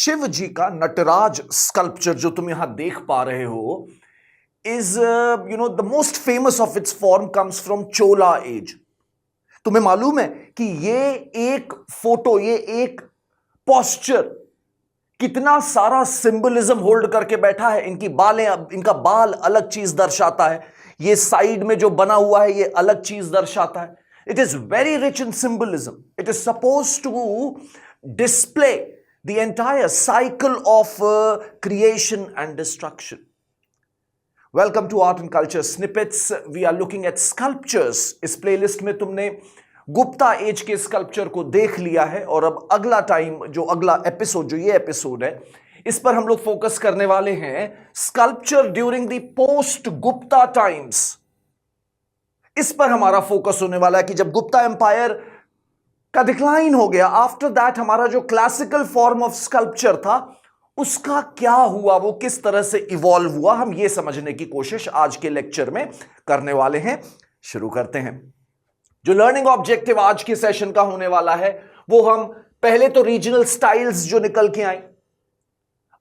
शिव जी का नटराज स्कल्पचर जो तुम यहां देख पा रहे हो is the most famous of its form comes from Chola age. तुम्हें मालूम है कि ये एक फोटो, ये एक पोस्चर कितना सारा सिंबलिज्म होल्ड करके बैठा है। इनका बाल अलग चीज दर्शाता है, ये साइड में जो बना हुआ है ये अलग चीज दर्शाता है। It is very rich in symbolism. It is suppose to display the entire cycle of creation and destruction. Welcome to Art and Culture Snippets. We are looking at sculptures. इस प्लेलिस्ट में तुमने गुप्ता एज के sculpture को देख लिया है और अब अगला टाइम, जो अगला एपिसोड, जो ये एपिसोड है, इस पर हम लोग फोकस करने वाले हैं sculpture during the post Gupta times. इस पर हमारा फोकस होने वाला है कि जब गुप्ता एम्पायर का डिक्लाइन हो गया, आफ्टर दैट हमारा जो क्लासिकल फॉर्म ऑफ स्कल्पचर था उसका क्या हुआ, वो किस तरह से इवॉल्व हुआ, हम ये समझने की कोशिश आज के लेक्चर में करने वाले हैं। शुरू करते हैं। जो लर्निंग ऑब्जेक्टिव आज के सेशन का होने वाला है वो हम पहले तो रीजनल स्टाइल्स जो निकल के आई,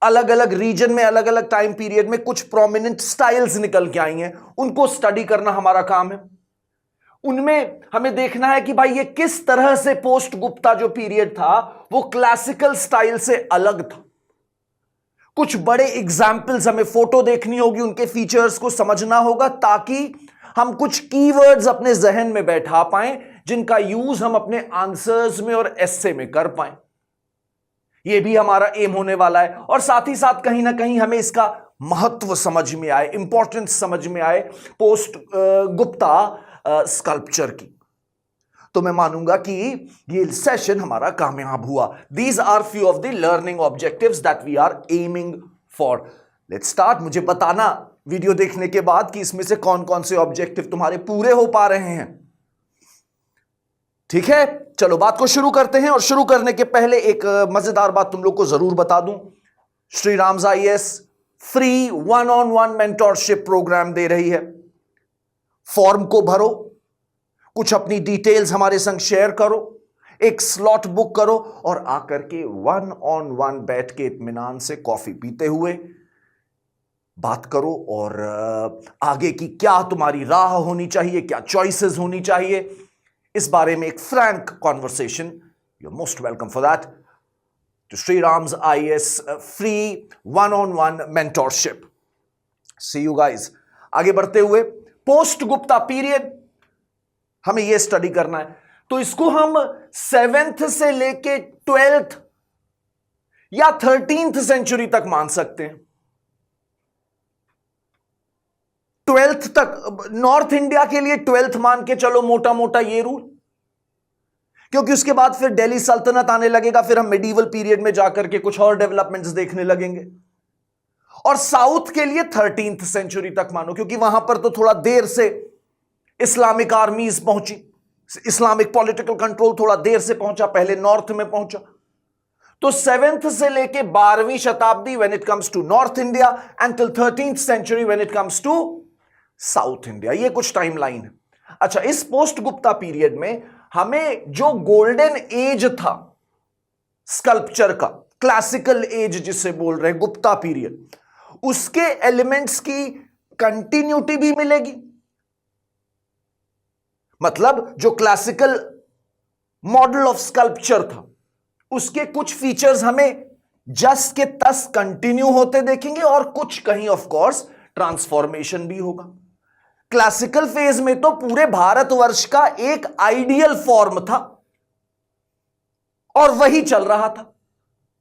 अलग अलग रीजन में अलग अलग टाइम पीरियड में कुछ प्रोमिनेंट स्टाइल्स निकल के आई हैं, उनको स्टडी करना हमारा काम है। उनमें हमें देखना है कि भाई ये किस तरह से पोस्ट गुप्ता जो पीरियड था वो क्लासिकल स्टाइल से अलग था। कुछ बड़े एग्जाम्पल्स हमें फोटो देखनी होगी, उनके फीचर्स को समझना होगा ताकि हम कुछ कीवर्ड्स अपने जहन में बैठा पाएं जिनका यूज हम अपने आंसर्स में और एस्से में कर पाएं। यह भी हमारा एम होने वाला है और साथ ही साथ कहीं ना कहीं हमें इसका महत्व समझ में आए, इंपॉर्टेंस समझ में आए पोस्ट गुप्ता स्कल्पचर की। तो मैं मानूंगा कि ये सेशन हमारा कामयाब हुआ। These are few of the learning objectives that we are aiming for. Let's start. मुझे बताना वीडियो देखने के बाद कि इसमें से कौन कौन से ऑब्जेक्टिव तुम्हारे पूरे हो पा रहे हैं। ठीक है, चलो बात को शुरू करते हैं। और शुरू करने के पहले एक मजेदार बात तुम लोग को जरूर बता दूं। Shri Ram's IAS free 1-on-1 mentorship program दे रही है। फॉर्म को भरो, कुछ अपनी डिटेल्स हमारे संग शेयर करो, एक स्लॉट बुक करो और आकर के 1-on-1 बैठ के इत्मीनान से कॉफी पीते हुए बात करो और आगे की क्या तुम्हारी राह होनी चाहिए, क्या चॉइसेस होनी चाहिए, इस बारे में एक frank conversation. You are most welcome for that to Shri Ram's IAS free 1-on-1 mentorship. See you guys. आगे बढ़ते हुए पोस्ट गुप्ता पीरियड हमें यह स्टडी करना है, तो इसको हम 7th से लेके 12th या 13th सेंचुरी तक मान सकते हैं। 12th तक, नॉर्थ इंडिया के लिए 12th मान के चलो, मोटा मोटा ये रूल, क्योंकि उसके बाद फिर दिल्ली सल्तनत आने लगेगा, फिर हम मिडीवल पीरियड में जाकर के कुछ और डेवलपमेंट्स देखने लगेंगे। और साउथ के लिए 13th सेंचुरी तक मानो, क्योंकि वहां पर तो थोड़ा देर से इस्लामिक आर्मीज पहुंची, इस्लामिक पॉलिटिकल कंट्रोल थोड़ा देर से पहुंचा, पहले नॉर्थ में पहुंचा। तो 7th से लेके 12वीं शताब्दी when it comes to north India and till 13th century when it comes to south India, ये कुछ टाइमलाइन है। अच्छा, इस पोस्ट गुप्ता पीरियड में हमें जो गोल्डन एज था स्कल्पचर का, क्लासिकल एज जिसे बोल रहे हैं, गुप्ता पीरियड, उसके एलिमेंट्स की कंटिन्यूटी भी मिलेगी। मतलब जो क्लासिकल मॉडल ऑफ स्कल्पचर था उसके कुछ फीचर्स हमें जस के तस कंटिन्यू होते देखेंगे और कुछ कहीं ऑफ कोर्स ट्रांसफॉर्मेशन भी होगा। क्लासिकल फेज में तो पूरे भारतवर्ष का एक आइडियल फॉर्म था और वही चल रहा था।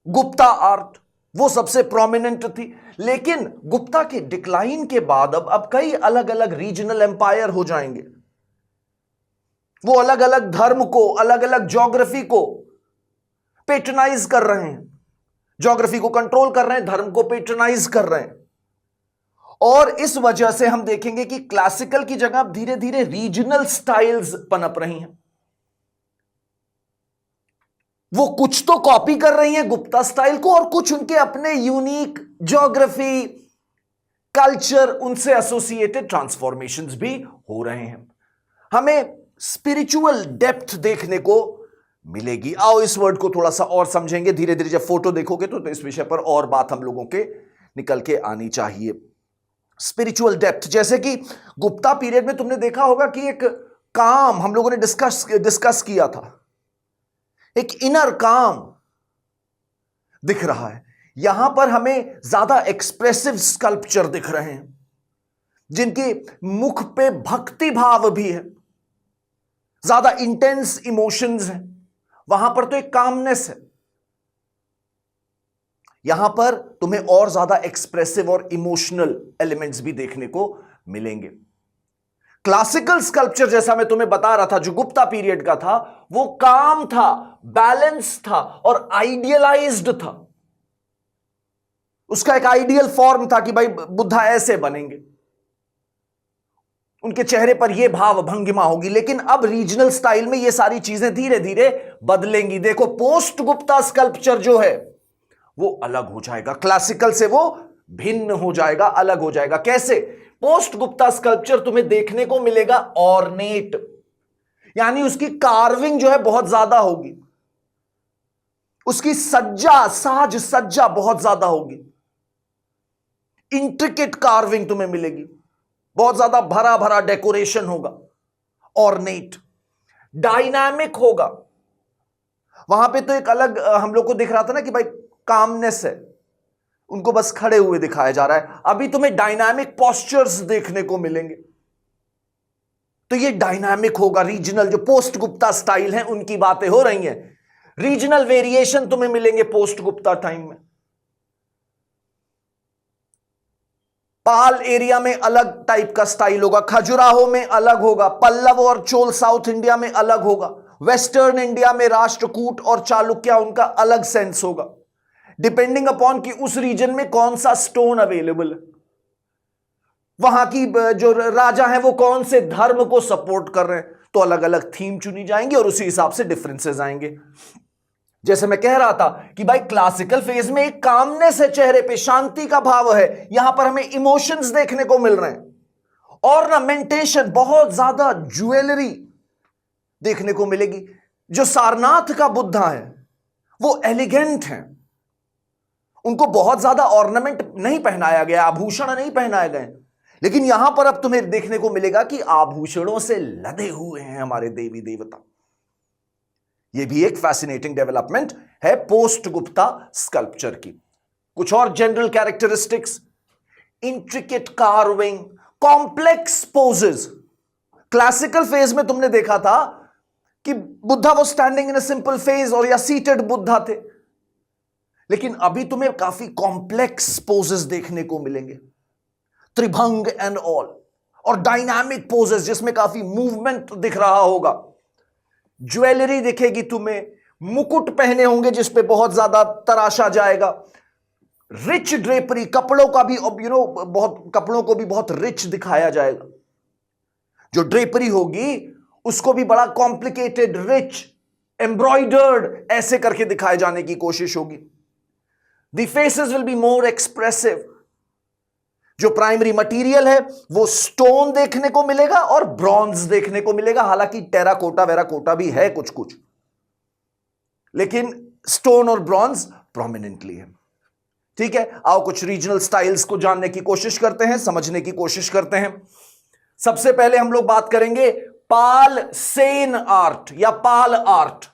गुप्ता आर्ट वो सबसे प्रोमिनेंट थी। लेकिन गुप्ता के डिक्लाइन के बाद अब कई अलग अलग रीजनल एम्पायर हो जाएंगे। वो अलग अलग धर्म को, अलग अलग ज्योग्राफी को पेट्रनाइज कर रहे हैं, ज्योग्राफी को कंट्रोल कर रहे हैं, धर्म को पेट्रनाइज कर रहे हैं। और इस वजह से हम देखेंगे कि क्लासिकल की जगह धीरे धीरे रीजनल स्टाइल्स पनप रही हैं। वो कुछ तो कॉपी कर रही हैं गुप्ता स्टाइल को और कुछ उनके अपने यूनिक ज्योग्राफी, कल्चर, उनसे एसोसिएटेड ट्रांसफॉर्मेशंस भी हो रहे हैं। हमें स्पिरिचुअल डेप्थ देखने को मिलेगी। आओ इस वर्ड को थोड़ा सा और समझेंगे धीरे धीरे। जब फोटो देखोगे तो इस विषय पर और बात हम लोगों के निकल के आनी चाहिए। स्पिरिचुअल डेप्थ, जैसे कि गुप्ता पीरियड में तुमने देखा होगा कि एक काम हम लोगों ने डिस्कस किया था, एक इनर काम दिख रहा है। यहां पर हमें ज्यादा एक्सप्रेसिव स्कल्पचर दिख रहे हैं, जिनके मुख पे भक्ति भाव भी है, ज्यादा इंटेंस इमोशंस हैं। वहां पर तो एक कामनेस है, यहां पर तुम्हें और ज्यादा एक्सप्रेसिव और इमोशनल एलिमेंट्स भी देखने को मिलेंगे। क्लासिकल स्कल्पचर, जैसा मैं तुम्हें बता रहा था, जो गुप्ता पीरियड का था, वो काम था, बैलेंस था और आइडियलाइज्ड था। उसका एक आइडियल फॉर्म था कि भाई बुद्धा ऐसे बनेंगे, उनके चेहरे पर यह भाव भंगिमा होगी। लेकिन अब रीजनल स्टाइल में ये सारी चीजें धीरे धीरे बदलेंगी। देखो, पोस्ट गुप्ता स्कल्पचर जो है वो अलग हो जाएगा, क्लासिकल से वो भिन्न हो जाएगा, अलग हो जाएगा। कैसे? पोस्ट गुप्ता स्कल्पचर तुम्हें देखने को मिलेगा ऑर्नेट, यानी उसकी कार्विंग जो है बहुत ज्यादा होगी, उसकी सज्जा, साज सज्जा बहुत ज्यादा होगी, इंट्रिकेट कार्विंग तुम्हें मिलेगी, बहुत ज्यादा भरा भरा डेकोरेशन होगा, ऑर्नेट, डायनामिक होगा। वहां पे तो एक अलग हम लोग को दिख रहा था ना कि भाई कामनेस है, उनको बस खड़े हुए दिखाया जा रहा है। अभी तुम्हें डायनामिक पोस्चर्स देखने को मिलेंगे, तो ये डायनामिक होगा। रीजनल जो पोस्ट गुप्ता स्टाइल है उनकी बातें हो रही हैं, रीजनल वेरिएशन तुम्हें मिलेंगे पोस्ट गुप्ता टाइम में। पाल एरिया में अलग टाइप का स्टाइल होगा, खजुराहो में अलग होगा, पल्लव और चोल साउथ इंडिया में अलग होगा, वेस्टर्न इंडिया में राष्ट्रकूट और चालुक्य उनका अलग सेंस होगा, डिपेंडिंग अपॉन कि उस रीजन में कौन सा स्टोन अवेलेबल है, वहां की जो राजा है वो कौन से धर्म को सपोर्ट कर रहे हैं, तो अलग अलग थीम चुनी जाएंगी और उसी हिसाब से डिफरेंसेस आएंगे। जैसे मैं कह रहा था कि भाई क्लासिकल फेज में एक कामनेस है, चेहरे पे शांति का भाव है, यहां पर हमें इमोशंस देखने को मिल रहे हैं, ऑर्नामेंटेशन, बहुत ज्यादा ज्वेलरी देखने को मिलेगी। जो सारनाथ का बुद्धा है वो एलिगेंट है, उनको बहुत ज्यादा ऑर्नामेंट नहीं पहनाया गया, आभूषण नहीं पहनाए गए, लेकिन यहां पर अब तुम्हें देखने को मिलेगा कि आभूषणों से लदे हुए हैं हमारे देवी देवता। यह भी एक फैसिनेटिंग डेवलपमेंट है पोस्ट गुप्ता स्कल्पचर की। कुछ और general characteristics, intricate carving, complex poses. Classical phase में तुमने देखा था कि बुद्धा वो standing in a simple phase और या सीटेड बुद्धा थे, लेकिन अभी तुम्हें काफी कॉम्प्लेक्स पोजेस देखने को मिलेंगे, त्रिभंग एंड ऑल, और डायनामिक पोजेस जिसमें काफी मूवमेंट दिख रहा होगा। ज्वेलरी दिखेगी तुम्हें, मुकुट पहने होंगे जिस पे बहुत ज्यादा तराशा जाएगा, रिच ड्रेपरी, कपड़ों का भी बहुत, कपड़ों को भी बहुत रिच दिखाया जाएगा। जो ड्रेपरी होगी उसको भी बड़ा कॉम्प्लिकेटेड, रिच, एम्ब्रॉयडर्ड ऐसे करके दिखाए जाने की कोशिश होगी। The faces will be more expressive. जो प्राइमरी मटेरियल है वो स्टोन देखने को मिलेगा और ब्रॉन्ज देखने को मिलेगा, हालांकि टेराकोटा वेराकोटा भी है कुछ कुछ, लेकिन स्टोन और ब्रॉन्ज प्रोमिनेंटली है। ठीक है, आओ कुछ रीजनल स्टाइल्स को जानने की कोशिश करते हैं, समझने की कोशिश करते हैं। सबसे पहले हम लोग बात करेंगे पाल सेन आर्ट या पाल आर्ट।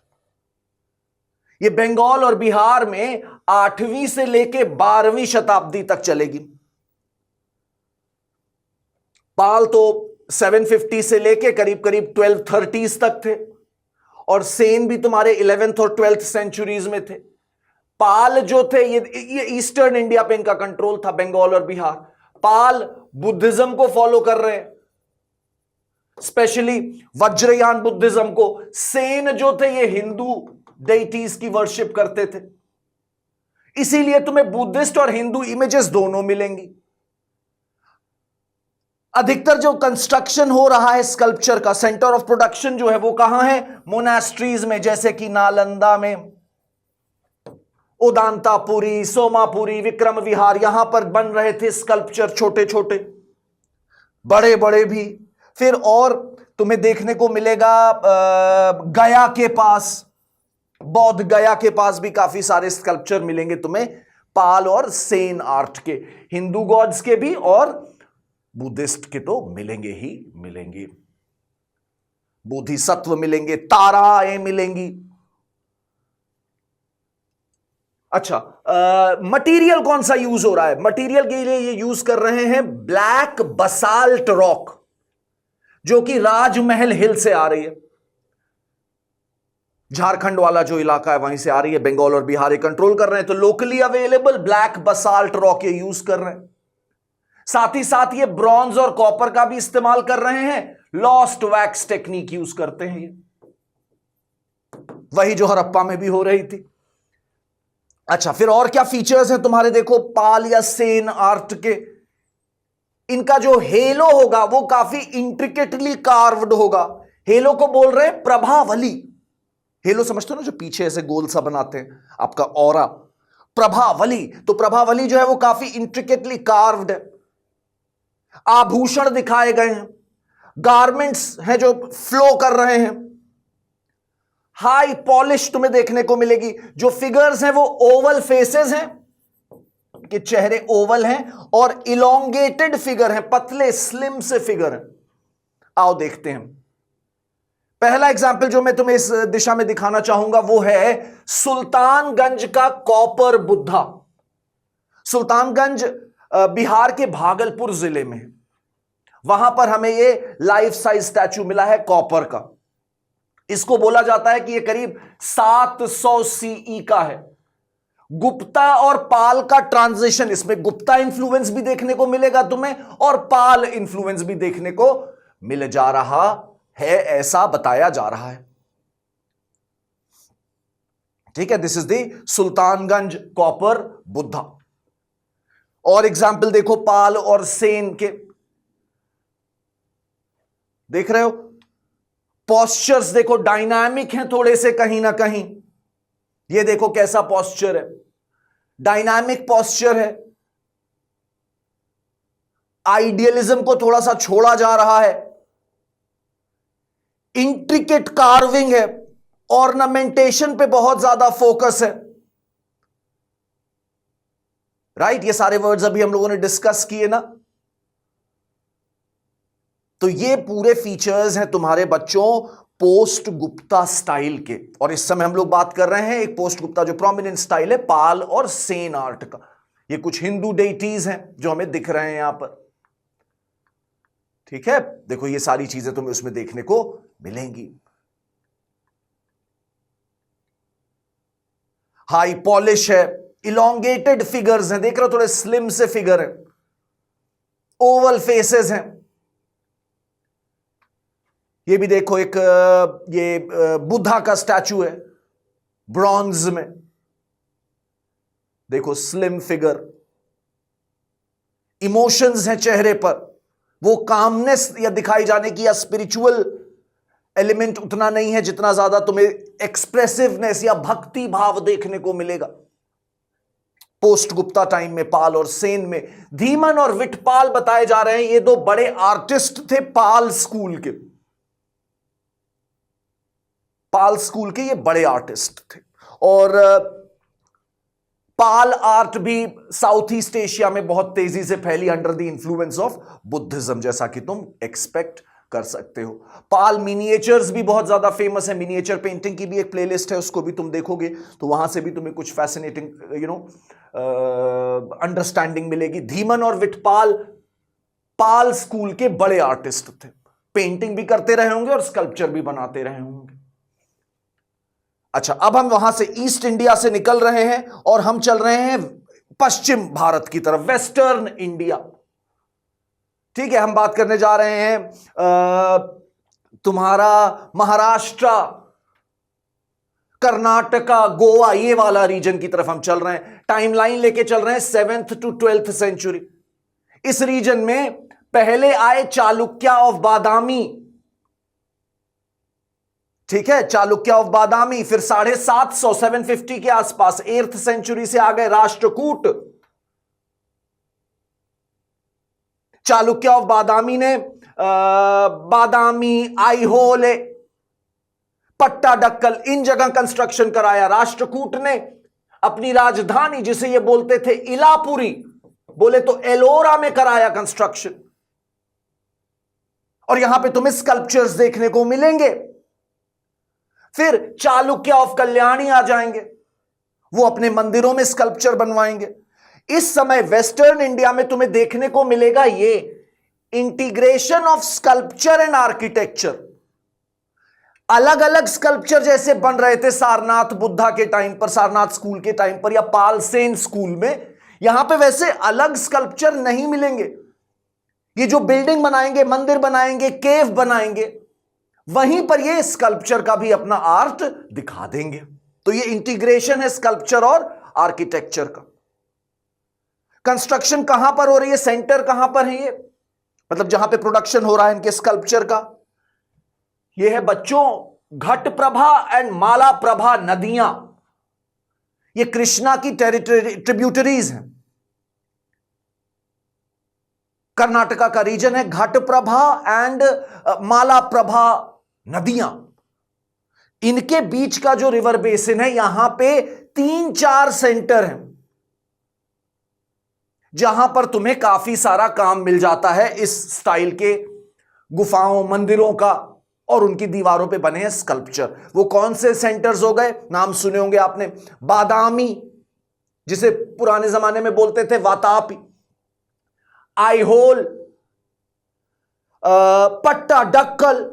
यह बंगाल और बिहार में 8वीं से लेकर 12वीं शताब्दी तक चलेगी। पाल तो 750 से लेके करीब करीब 1230s तक थे, और सेन भी तुम्हारे 11th और 12th सेंचुरीज में थे। पाल जो थे ये ईस्टर्न इंडिया पे इनका कंट्रोल था, बंगाल और बिहार। पाल बुद्धिज्म को फॉलो कर रहे हैं, स्पेशली वज्रयान बुद्धिज्म को। सेन जो थे ये हिंदू डेइटीज की वर्शिप करते थे, इसीलिए तुम्हें बुद्धिस्ट और हिंदू इमेजेस दोनों मिलेंगी। अधिकतर जो कंस्ट्रक्शन हो रहा है स्कल्पचर का, सेंटर ऑफ प्रोडक्शन जो है वो कहां है? मोनास्ट्रीज में, जैसे कि नालंदा में, उदांतापुरी, सोमापुरी, विक्रम विहार, यहां पर बन रहे थे स्कल्पचर, छोटे छोटे, बड़े बड़े भी। फिर और तुम्हें देखने को मिलेगा गया के पास, बौद्ध गया के पास भी काफी सारे स्कल्पचर मिलेंगे तुम्हें पाल और सेन आर्ट के, हिंदू गॉड्स के भी और बुद्धिस्ट के तो मिलेंगे ही मिलेंगे, बोधिसत्व मिलेंगे, ताराएं मिलेंगी। अच्छा, मटेरियल कौन सा यूज हो रहा है? मटेरियल के लिए ये यूज कर रहे हैं ब्लैक बसाल्ट रॉक, जो कि राजमहल हिल से आ रही है, झारखंड वाला जो इलाका है वहीं से आ रही है, बंगाल और बिहार ये कंट्रोल कर रहे हैं, तो locally available black basalt rock ये यूज कर रहे हैं। साथ ही साथ ये ब्रॉन्ज और कॉपर का भी इस्तेमाल कर रहे हैं, लॉस्ट वैक्स टेक्निक यूज करते हैं ये, वही जो हड़प्पा में भी हो रही थी। अच्छा, फिर और क्या फीचर्स हैं तुम्हारे, देखो पाल या सेन आर्ट के, इनका जो हेलो होगा वो काफी इंट्रिकेटली कार्व्ड होगा। हेलो को बोल रहे हैं प्रभावली। हेलो समझते हो ना, जो पीछे ऐसे गोल सा बनाते हैं आपका ऑरा, प्रभावली। तो प्रभावली जो है वो काफी इंट्रिकेटली कार्व्ड है। आभूषण दिखाए गए हैं, गारमेंट्स हैं जो फ्लो कर रहे हैं, हाई पॉलिश तुम्हें देखने को मिलेगी। जो फिगर्स हैं वो ओवल फेसेस हैं, कि चेहरे ओवल हैं, और इलोंगेटेड फिगर हैं, पतले स्लिम से फिगर हैं। आओ देखते हैं। पहला एग्जाम्पल जो मैं तुम्हें इस दिशा में दिखाना चाहूंगा वो है सुल्तानगंज का कॉपर बुद्धा। सुल्तानगंज बिहार के भागलपुर जिले में, वहां पर हमें ये लाइफ साइज स्टैचू मिला है कॉपर का। इसको बोला जाता है कि ये करीब 700 सीई का है। गुप्ता और पाल का ट्रांजिशन, इसमें गुप्ता इन्फ्लुएंस भी देखने को मिलेगा तुम्हें और पाल इन्फ्लुएंस भी देखने को मिल जा रहा है, ऐसा बताया जा रहा है। ठीक है, this is the Sultanganj copper Buddha. और एग्जाम्पल देखो पाल और सेन के, देख रहे हो, पॉस्चर्स देखो डायनामिक हैं थोड़े से कहीं ना कहीं। ये देखो कैसा पॉस्चर है, डायनामिक पॉस्चर है, आइडियलिज्म को थोड़ा सा छोड़ा जा रहा है, इंट्रिकेट कार्विंग है, ऑर्नामेंटेशन पे बहुत ज्यादा फोकस है। राइट, ये सारे वर्ड्स अभी हम लोगों ने डिस्कस किए ना। तो ये पूरे फीचर्स हैं तुम्हारे बच्चों पोस्ट गुप्ता स्टाइल के, और इस समय हम लोग बात कर रहे हैं एक पोस्ट गुप्ता जो प्रोमिनेंट स्टाइल है पाल और सेन आर्ट का। ये कुछ हिंदू डेइटीज हैं जो हमें दिख रहे हैं यहां पर। ठीक है, देखो ये सारी चीजें तुम्हें उसमें देखने को मिलेंगी। हाई पॉलिश है, इलोंगेटेड फिगर्स हैं, देख रहे हो थोड़े स्लिम से फिगर है, ओवल फेसेस हैं। ये भी देखो एक ये बुद्धा का स्टैचू है ब्रॉन्ज में, देखो स्लिम फिगर, इमोशंस हैं चेहरे पर, वो कामनेस या दिखाई जाने की या स्पिरिचुअल एलिमेंट उतना नहीं है जितना ज्यादा तुम्हें एक्सप्रेसिवनेस या भक्ति भाव देखने को मिलेगा पोस्ट गुप्ता टाइम में पाल और सेन में। धीमन और विटपाल बताए जा रहे हैं, ये दो बड़े आर्टिस्ट थे पाल स्कूल के, पाल स्कूल के ये बड़े आर्टिस्ट थे। और पाल आर्ट भी साउथ ईस्ट एशिया में बहुत तेजी से फैली under the influence of Buddhism, जैसा कि तुम एक्सपेक्ट कर सकते हो। पाल मिनिएचर्स भी बहुत ज्यादा फेमस है, मिनिएचर पेंटिंग की भी एक प्लेलिस्ट है, उसको भी तुम देखोगे तो वहां से भी तुम्हें कुछ फैसिनेटिंग अंडरस्टैंडिंग मिलेगी। धीमन और विटपाल पाल स्कूल के बड़े आर्टिस्ट थे, पेंटिंग भी करते रहे होंगे और स्कल्पचर भी बनाते रहे होंगे। अच्छा, अब हम वहां से ईस्ट इंडिया से निकल रहे हैं और हम चल रहे हैं पश्चिम भारत की तरफ, वेस्टर्न इंडिया। ठीक है, हम बात करने जा रहे हैं तुम्हारा महाराष्ट्र, कर्नाटका, गोवा, ये वाला रीजन की तरफ हम चल रहे हैं। टाइमलाइन लेके चल रहे हैं 7th to 12th सेंचुरी। इस रीजन में पहले आए चालुक्य ऑफ बादामी, ठीक है, चालुक्य ऑफ बादामी, फिर 750 750 के आसपास 8th सेंचुरी से आ गए राष्ट्रकूट। चालुक्य ऑफ बादामी ने बादामी, आईहोले, पट्टाडक्कल, इन जगह कंस्ट्रक्शन कराया। राष्ट्रकूट ने अपनी राजधानी, जिसे ये बोलते थे इलापुरी, बोले तो एलोरा में कराया कंस्ट्रक्शन। और यहां पे तुम्हें स्कल्पचर्स देखने को मिलेंगे। फिर चालुक्य ऑफ कल्याणी आ जाएंगे, वो अपने मंदिरों में स्कल्पचर बनवाएंगे। इस समय वेस्टर्न इंडिया में तुम्हें देखने को मिलेगा ये integration of sculpture and architecture. अलग अलग स्कल्पचर जैसे बन रहे थे सारनाथ बुद्धा के टाइम पर, सारनाथ स्कूल के टाइम पर, या पाल सेन स्कूल में, यहां पे वैसे अलग स्कल्पचर नहीं मिलेंगे। ये जो बिल्डिंग बनाएंगे, मंदिर बनाएंगे, केव बनाएंगे, वहीं पर ये स्कल्पचर का भी अपना आर्ट दिखा देंगे। तो ये इंटीग्रेशन है स्कल्पचर और आर्किटेक्चर का। कंस्ट्रक्शन कहां पर हो रही है, सेंटर कहां पर है ये, मतलब जहां पे प्रोडक्शन हो रहा है इनके स्कल्पचर का, ये है बच्चों घटप्रभा एंड मालाप्रभा नदियां। ये कृष्णा की ट्रिब्यूटरीज हैं। कर्नाटका का रीजन है, घटप्रभा एंड मालाप्रभा नदियां, इनके बीच का जो रिवर बेसिन है, यहां पे 3-4 सेंटर हैं जहां पर तुम्हें काफी सारा काम मिल जाता है इस स्टाइल के गुफाओं, मंदिरों का, और उनकी दीवारों पे बने हैं स्कल्पचर। वो कौन से सेंटर्स हो गए, नाम सुने होंगे आपने, बादामी, जिसे पुराने जमाने में बोलते थे वातापी, आईहोल, पट्टाडक्कल,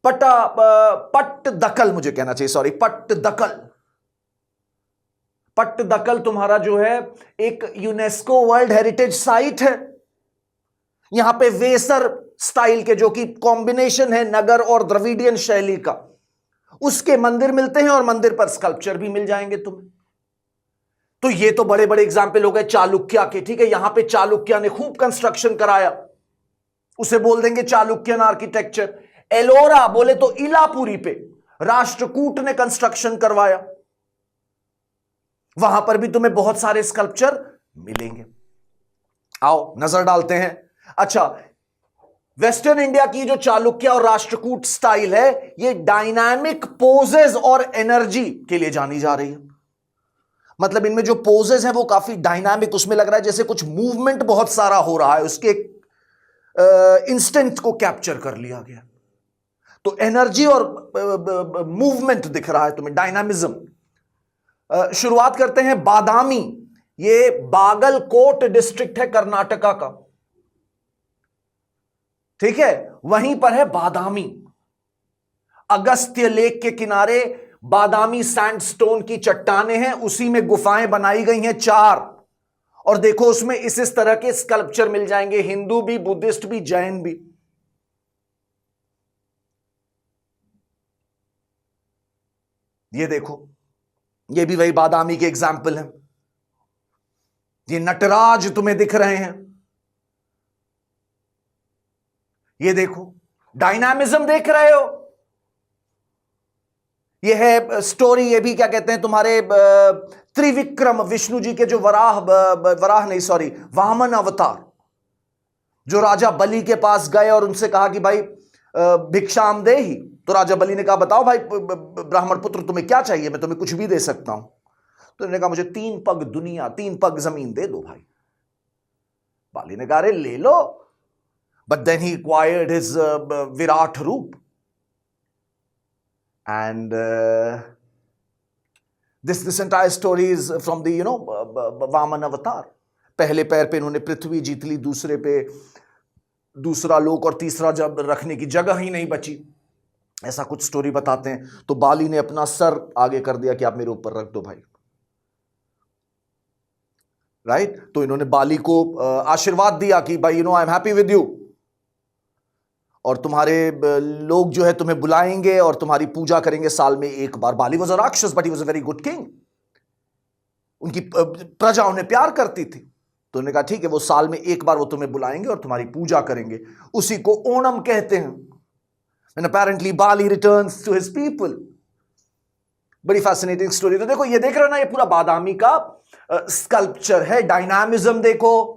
पट्टदकल मुझे कहना चाहिए, सॉरी, पट्टदकल। पट्टदकल तुम्हारा जो है एक यूनेस्को वर्ल्ड हेरिटेज साइट है। यहां पे वेसर स्टाइल के, जो कि कॉम्बिनेशन है नगर और द्रविडियन शैली का, उसके मंदिर मिलते हैं और मंदिर पर स्कल्पचर भी मिल जाएंगे तुम्हें। तो ये तो बड़े बड़े एग्जाम्पल हो गए चालुक्य के, ठीक है। यहां पे चालुक्य ने खूब कंस्ट्रक्शन कराया, उसे बोल देंगे चालुक्यन आर्किटेक्चर। एलोरा बोले तो इलापुरी पे राष्ट्रकूट ने कंस्ट्रक्शन करवाया, वहां पर भी तुम्हें बहुत सारे स्कल्पचर मिलेंगे। आओ नजर डालते हैं। अच्छा, वेस्टर्न इंडिया की जो चालुक्य और राष्ट्रकूट स्टाइल है, ये डायनामिक पोजेस और एनर्जी के लिए जानी जा रही है। मतलब इनमें जो पोजेस हैं वो काफी डायनामिक, उसमें लग रहा है जैसे कुछ मूवमेंट बहुत सारा हो रहा है, उसके इंस्टेंट को कैप्चर कर लिया गया। तो एनर्जी और मूवमेंट दिख रहा है तुम्हें, डायनामिज्म। शुरुआत करते हैं बादामी, ये बागलकोट डिस्ट्रिक्ट है कर्नाटका का, ठीक है, वहीं पर है बादामी। अगस्त्य लेक के किनारे बादामी सैंडस्टोन की चट्टानें हैं, उसी में गुफाएं बनाई गई हैं 4, और देखो उसमें इस तरह के स्कल्पचर मिल जाएंगे, हिंदू भी, बुद्धिस्ट भी, जैन भी। ये देखो, ये भी वही बादामी के एग्जाम्पल हैं। ये नटराज तुम्हें दिख रहे हैं, ये देखो डायनामिज्म देख रहे हो। ये है स्टोरी, ये भी क्या कहते हैं तुम्हारे त्रिविक्रम, विष्णु जी के जो वराह नहीं, सॉरी, वामन अवतार, जो राजा बलि के पास गए और उनसे कहा कि भाई भिक्षाम दे ही, तो राजा बलि ने कहा बताओ भाई ब्राह्मण पुत्र तुम्हें क्या चाहिए, मैं तुम्हें कुछ भी दे सकता हूं। तो उन्होंने कहा मुझे 3 पग दुनिया, 3 पग जमीन दे दो भाई। बाली ने कहा अरे ले लो, but then he acquired his विराट रूप, and this entire story is from the Vaman अवतार। पहले पैर पे इन्होंने पृथ्वी जीत ली, दूसरे पे दूसरा लोक, और तीसरा जब रखने की जगह ही नहीं बची, ऐसा कुछ स्टोरी बताते हैं। तो बाली ने अपना सर आगे कर दिया कि आप मेरे ऊपर रख दो भाई, राइट। तो इन्होंने बाली को आशीर्वाद दिया कि भाई I am happy with you, और तुम्हारे लोग जो है तुम्हें बुलाएंगे और तुम्हारी पूजा करेंगे साल में 1 बार। बाली वॉज अ राक्षस but he was a very good king, उनकी प्रजा उन्हें प्यार करती थी। तो उन्होंने कहा ठीक है, वो साल में 1 बार वो तुम्हें बुलाएंगे और तुम्हारी पूजा करेंगे, उसी को ओणम कहते हैं। And apparently Bali returns to his people. बड़ी फैसिनेटिंग स्टोरी। तो देखो ये देख रहे हो ना, ये पूरा बादामी का स्कल्पचर है। डायनामिज्म देखो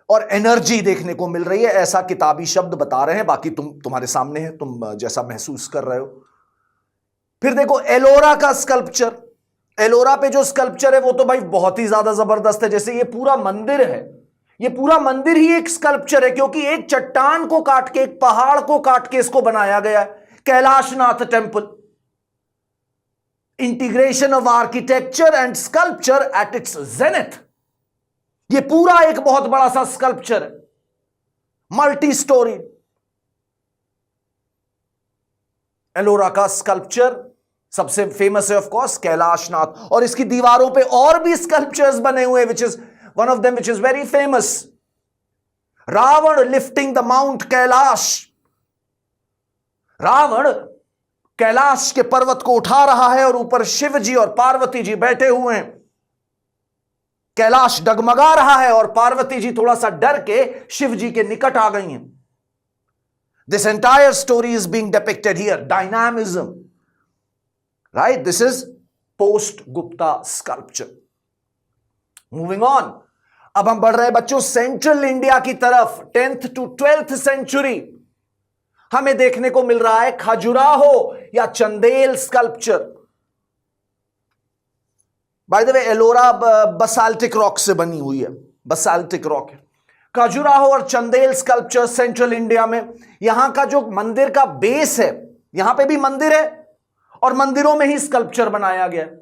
और एनर्जी देखने को मिल रही है, ऐसा किताबी शब्द बता रहे हैं, बाकी तुम्हारे सामने है, तुम जैसा महसूस कर रहे हो। फिर देखो एलोरा का स्कल्पचर, एलोरा पे जो स्कल्पचर है वो तो भाई बहुत ही ज्यादा जबरदस्त है। जैसे ये पूरा मंदिर है, ये पूरा मंदिर ही एक स्कल्पचर है, क्योंकि एक चट्टान को काट के, एक पहाड़ को काट के इसको बनाया गया है। Kailashnath temple, integration of architecture and sculpture at its zenith. ये पूरा एक बहुत बड़ा सा स्कल्पचर है, मल्टी स्टोरी। एलोरा का स्कल्पचर सबसे फेमस है ऑफ कोर्स कैलाशनाथ, और इसकी दीवारों पे और भी स्कल्पचर्स बने हुए, which is one of them which is very famous, Ravan lifting the mount Kailash. Ravan Kailash के पर्वत को उठा रहा है और ऊपर शिव जी और पार्वती जी बैठे हुए हैं। कैलाश डगमगा रहा है और पार्वती जी थोड़ा सा डर के शिव जी के निकट आ गई हैं। This entire story is being depicted here, dynamism, right? This is post Gupta sculpture. Moving on, अब हम बढ़ रहे हैं बच्चों सेंट्रल इंडिया की तरफ। 10th to 12th सेंचुरी हमें देखने को मिल रहा है खजुराहो या Chandel sculpture. By the way Ellora basaltic rock से बनी हुई है, बसाल्टिक रॉक है। खजुराहो और चंदेल स्कल्पचर सेंट्रल इंडिया में। यहां का जो मंदिर का बेस है, यहां पे भी मंदिर है और मंदिरों में ही स्कल्पचर बनाया गया है,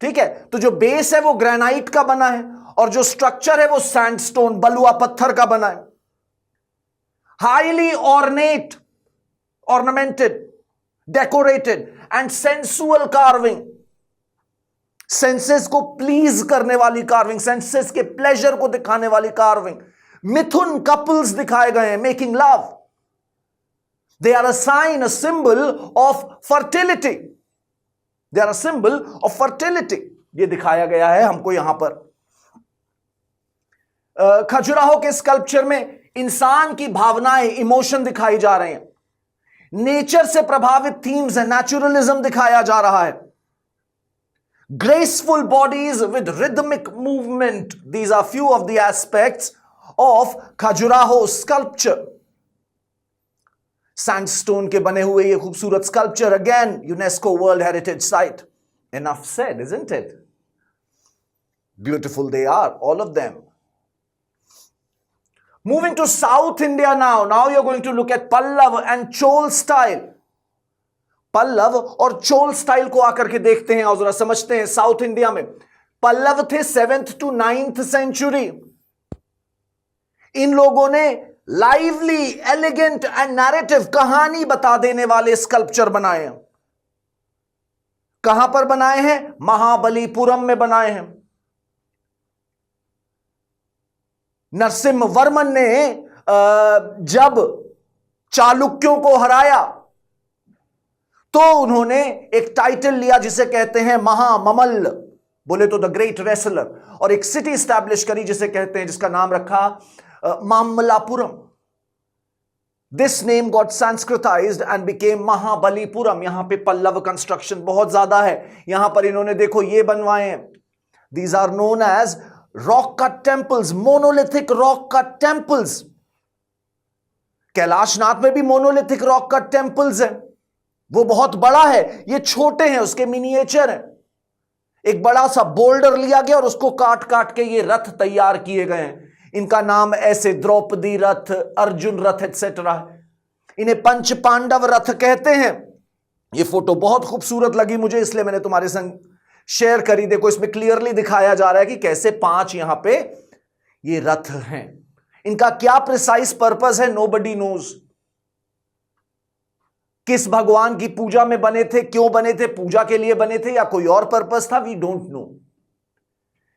ठीक है? तो जो बेस है वो ग्रेनाइट का बना है और जो स्ट्रक्चर है वो सैंडस्टोन, बलुआ पत्थर का बना है। Highly ornate, ornamented, decorated and sensual carving, senses को प्लीज करने वाली कार्विंग, सेंसेस के प्लेजर को दिखाने वाली कार्विंग। मिथुन कपल्स दिखाए गए हैं making love. They are a sign, a symbol of fertility, they are a symbol of fertility. ये दिखाया गया है हमको यहां पर। खजुराहो के स्कल्पचर में इंसान की भावनाएं, इमोशन दिखाई जा रहे हैं। नेचर से प्रभावित थीम्स है, नेचुरलिज्म दिखाया जा रहा है। Graceful bodies with rhythmic movement. These are few of the aspects of Khajuraho sculpture. Sandstone के बने हुए ये खूबसूरत sculpture, again UNESCO World Heritage Site. Enough said, isn't it? Beautiful they are, all of them. Moving to South India now. Now you're going to look at Pallav and Chol style. Pallav और Chola style को आकर के देखते हैं और जरा समझते हैं। साउथ इंडिया में पल्लव थे 7th to 9th सेंचुरी। इन लोगों ने लाइवली, एलिगेंट एंड नैरेटिव, कहानी बता देने वाले स्कल्पचर बनाए हैं। कहां पर बनाए हैं? महाबलीपुरम में बनाए हैं। नरसिम्हा वर्मन ने जब चालुक्यों को हराया तो उन्होंने एक टाइटल लिया जिसे कहते हैं महाममल्ल, बोले तो द ग्रेट रेसलर, और एक सिटी स्टैब्लिश करी जिसे कहते हैं, जिसका नाम रखा Mamallapuram. This name got sanskritized and became Mahabalipuram. यहां पे पल्लव कंस्ट्रक्शन बहुत ज्यादा है। यहां पर इन्होंने देखो ये बनवाए हैं, these are known as rock cut temples, monolithic rock cut temples. Kailashnath में भी मोनोलिथिक रॉक कट टेम्पल्स हैं, वो बहुत बड़ा है, ये छोटे हैं, उसके मिनिएचर हैं। एक बड़ा सा बोल्डर लिया गया और उसको काट काट के ये रथ तैयार किए गए हैं। इनका नाम ऐसे द्रौपदी रथ, अर्जुन रथ एटसेट्रा है। इन्हें पंच पांडव रथ कहते हैं। ये फोटो बहुत खूबसूरत लगी मुझे, इसलिए मैंने तुम्हारे संग शेयर करी। देखो इसमें क्लियरली दिखाया जा रहा है कि कैसे 5 यहां पे ये रथ हैं। इनका क्या प्रिसाइज पर्पस है, नोबडी नोज। किस भगवान की पूजा में बने थे, क्यों बने थे, पूजा के लिए बने थे या कोई और पर्पस था, वी डोंट नो।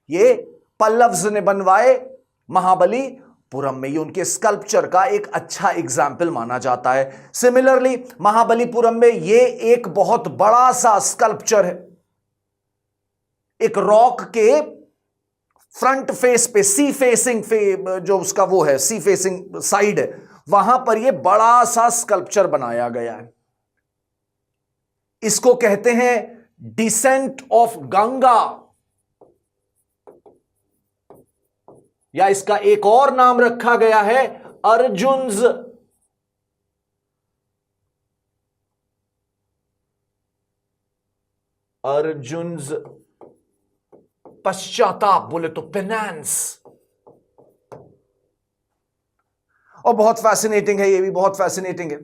ये पल्लव्स ने बनवाए महाबलीपुरम में। ये उनके स्कल्पचर का एक अच्छा एग्जाम्पल माना जाता है। सिमिलरली महाबलीपुरम में ये एक बहुत बड़ा सा स्कल्पचर है। एक रॉक के फ्रंट फेस पे, सी फेसिंग जो उसका वो है, सी फेसिंग साइड है, वहां पर ये बड़ा सा स्कल्पचर बनाया गया है। इसको कहते हैं डिसेंट ऑफ गंगा, या इसका एक और नाम रखा गया है अर्जुन्स अर्जुन पश्चाताप, बोले तो पेनांस। और बहुत फैसिनेटिंग है, ये भी बहुत फैसिनेटिंग है।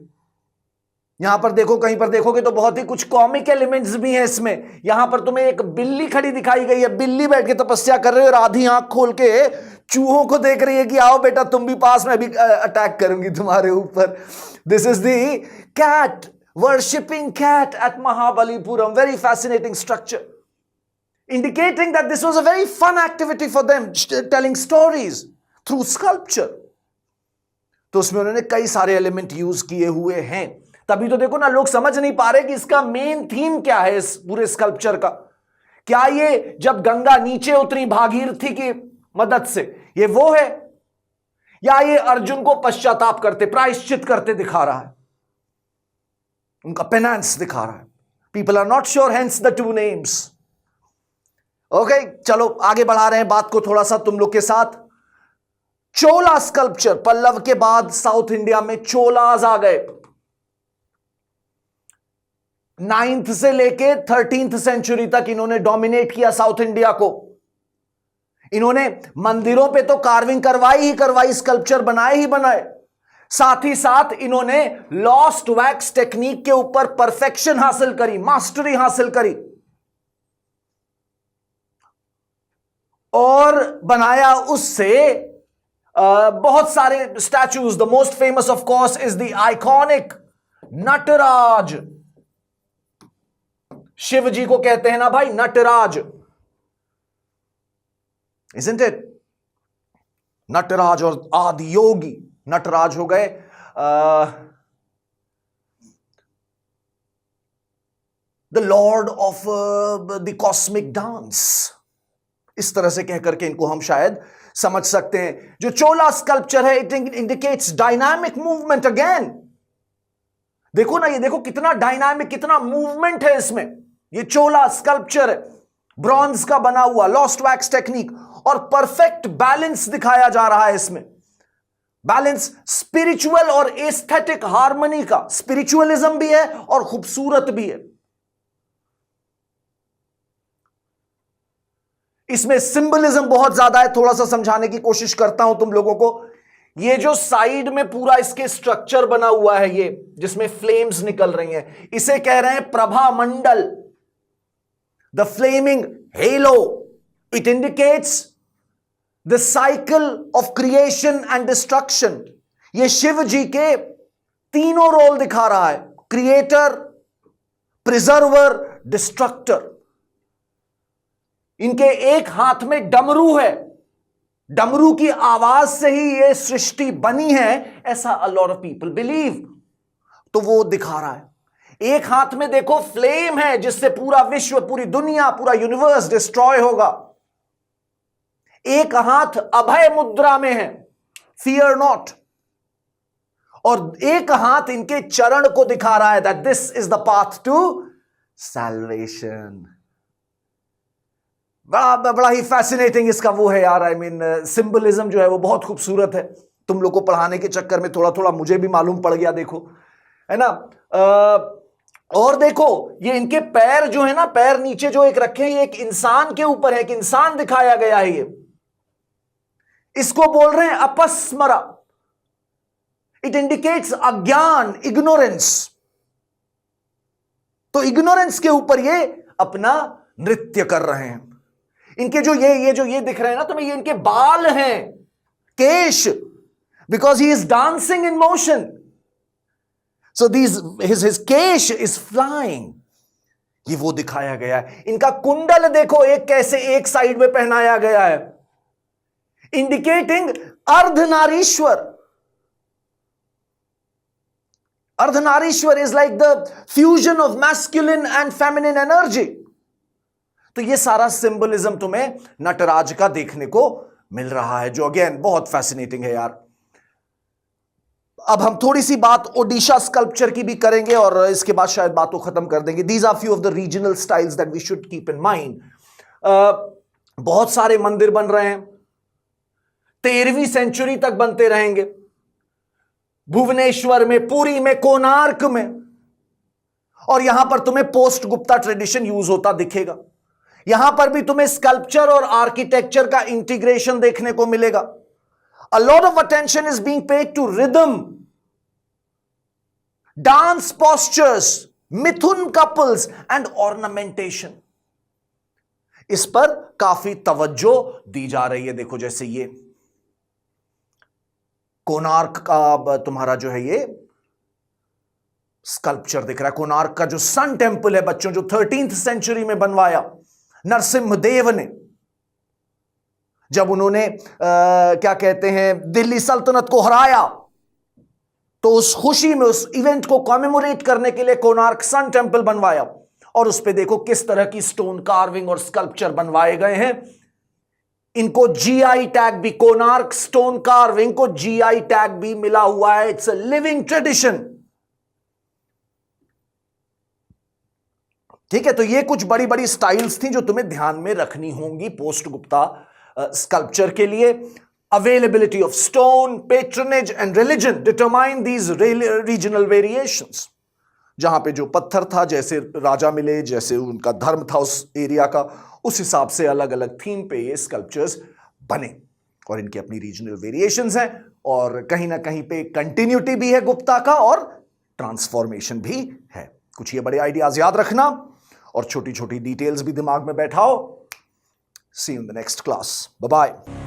यहां पर देखो, कहीं पर देखोगे तो बहुत ही कुछ कॉमिक एलिमेंट्स भी हैं इसमें। यहां पर तुम्हें एक बिल्ली खड़ी दिखाई गई है, बिल्ली बैठ के तपस्या कर रही है और आधी आंख खोल के चूहों को देख रही है कि आओ बेटा तुम भी पास, में भी अटैक करूंगी तुम्हारे ऊपर। This is the cat, worshipping cat at Mahabalipuram. Very fascinating structure, indicating that this was a very fun activity for them, telling stories through sculpture. तो उसमें उन्होंने कई सारे एलिमेंट यूज किए हुए हैं। तभी तो देखो ना, लोग समझ नहीं पा रहे कि इसका मेन थीम क्या है इस पूरे स्कल्पचर का। क्या ये जब गंगा नीचे उतरी भागीरथी की मदद से, ये वो है, या ये अर्जुन को पश्चाताप करते, प्रायश्चित करते दिखा रहा है, उनका पेनांस दिखा रहा है। People are not sure, hence the two names. Okay, चलो आगे बढ़ा रहे हैं बात को थोड़ा सा तुम लोग के साथ। चोला स्कल्पचर, पल्लव के बाद साउथ इंडिया में चोलाज आ गए। 9th से लेके 13th सेंचुरी तक इन्होंने डोमिनेट किया साउथ इंडिया को। इन्होंने मंदिरों पे तो कार्विंग करवाई ही करवाई, स्कल्पचर बनाए ही बनाए, साथ ही साथ इन्होंने लॉस्ट वैक्स टेक्निक के ऊपर परफेक्शन हासिल करी, मास्टरी हासिल करी और बनाया उससे बहुत सारे statues. The most famous of course is the iconic Nataraja. Shiva ji को कहते हैं ना भाई नटराज, isn't it? नटराज और आदि योगी नटराज हो गए। The Lord of the cosmic dance, इस तरह से कहकर के इनको हम शायद समझ सकते हैं। जो चोला स्कल्पचर है, it indicates dynamic movement again. देखो ना, ये देखो कितना डायनामिक, कितना मूवमेंट है इसमें। ये चोला स्कल्पचर है, ब्रॉन्ज का बना हुआ, लॉस्ट वैक्स टेक्निक, और परफेक्ट बैलेंस दिखाया जा रहा है इसमें। बैलेंस स्पिरिचुअल और एस्थेटिक हार्मनी का, स्पिरिचुअलिज्म भी है और खूबसूरत भी है। इसमें सिंबलिज्म बहुत ज्यादा है, थोड़ा सा समझाने की कोशिश करता हूं तुम लोगों को। ये जो साइड में पूरा इसके स्ट्रक्चर बना हुआ है, ये जिसमें फ्लेम्स निकल रही हैं, इसे कह रहे हैं प्रभा मंडल, the flaming halo. It indicates the cycle of creation and destruction. ये शिव जी के तीनों रोल दिखा रहा है, क्रिएटर, प्रिजर्वर, डिस्ट्रक्टर। इनके एक हाथ में डमरू है, डमरू की आवाज से ही ये सृष्टि बनी है, ऐसा अ लॉट ऑफ पीपल बिलीव। तो वो दिखा रहा है। एक हाथ में देखो फ्लेम है, जिससे पूरा विश्व, पूरी दुनिया, पूरा यूनिवर्स डिस्ट्रॉय होगा। एक हाथ अभय मुद्रा में है, फियर नॉट, और एक हाथ इनके चरण को दिखा रहा है that this is the path to salvation. बड़ा ही फैसिनेटिंग इसका वो है यार, आई मीन सिंबलिज्म जो है वो बहुत खूबसूरत है। तुम लोग को पढ़ाने के चक्कर में थोड़ा थोड़ा मुझे भी मालूम पड़ गया, देखो है ना। और देखो ये इनके पैर जो है ना, पैर नीचे जो एक रखे हैं, ये एक इंसान के ऊपर है, एक इंसान दिखाया गया है। ये इसको बोल रहे हैं अपस्मरा। इट इंडिकेट्स अज्ञान, इग्नोरेंस। तो इग्नोरेंस के ऊपर ये अपना नृत्य कर रहे हैं। इनके जो ये दिख रहे हैं ना तुम्हें, ये इनके बाल हैं, केश, because he is dancing in motion. So his kesh is flying. ये वो दिखाया गया है। इनका कुंडल देखो, एक कैसे एक साइड में पहनाया गया है, indicating Ardhanarishvara. Ardhanarishvara is like the fusion of masculine and feminine energy. तो ये सारा सिंबलिज्म तुम्हें नटराज का देखने को मिल रहा है, जो अगेन बहुत फैसिनेटिंग है यार। अब हम थोड़ी सी बात ओडिशा स्कल्पचर की भी करेंगे और इसके बाद शायद बात को खत्म कर देंगे। These are few of the regional styles that we should keep in mind. बहुत सारे मंदिर बन रहे हैं, 13वीं सेंचुरी तक बनते रहेंगे, भुवनेश्वर में, पुरी में, कोणार्क में। और यहां पर तुम्हें पोस्ट गुप्ता ट्रेडिशन यूज होता दिखेगा। यहां पर भी तुम्हें स्कल्पचर और आर्किटेक्चर का इंटीग्रेशन देखने को मिलेगा। A lot of attention is being paid to rhythm, dance postures, mithun couples and ornamentation. इस पर काफी तवज्जो दी जा रही है। देखो जैसे ये कोणार्क का तुम्हारा जो है ये स्कल्पचर दिख रहा है। कोणार्क का जो सन टेंपल है बच्चों, जो 13th सेंचुरी में बनवाया नरसिम्हदेव ने, जब उन्होंने क्या कहते हैं दिल्ली सल्तनत को हराया, तो उस खुशी में उस इवेंट को कॉमेमोरेट करने के लिए कोणार्क सन टेंपल बनवाया। और उस पे देखो किस तरह की स्टोन कार्विंग और स्कल्पचर बनवाए गए हैं। इनको जीआई टैग भी, कोणार्क स्टोन कार्विंग को जीआई टैग भी मिला हुआ है। It's a living tradition. ठीक है, तो ये कुछ बड़ी बड़ी स्टाइल्स थी जो तुम्हें ध्यान में रखनी होंगी पोस्ट गुप्ता स्कल्पचर के लिए। Availability of stone, patronage and religion determine these regional variations. जहां पे जो पत्थर था, जैसे राजा मिले, जैसे उनका धर्म था उस एरिया का, उस हिसाब से अलग अलग थीम पे ये स्कल्पचर्स बने और इनकी अपनी रीजनल वेरिएशंस हैं। और कहीं ना कहीं पे कंटिन्यूटी भी है गुप्ता का और ट्रांसफॉर्मेशन भी है। कुछ ये बड़े आइडियाज याद रखना और छोटी छोटी डिटेल्स भी दिमाग में बैठाओ। See you in the next class. Bye bye.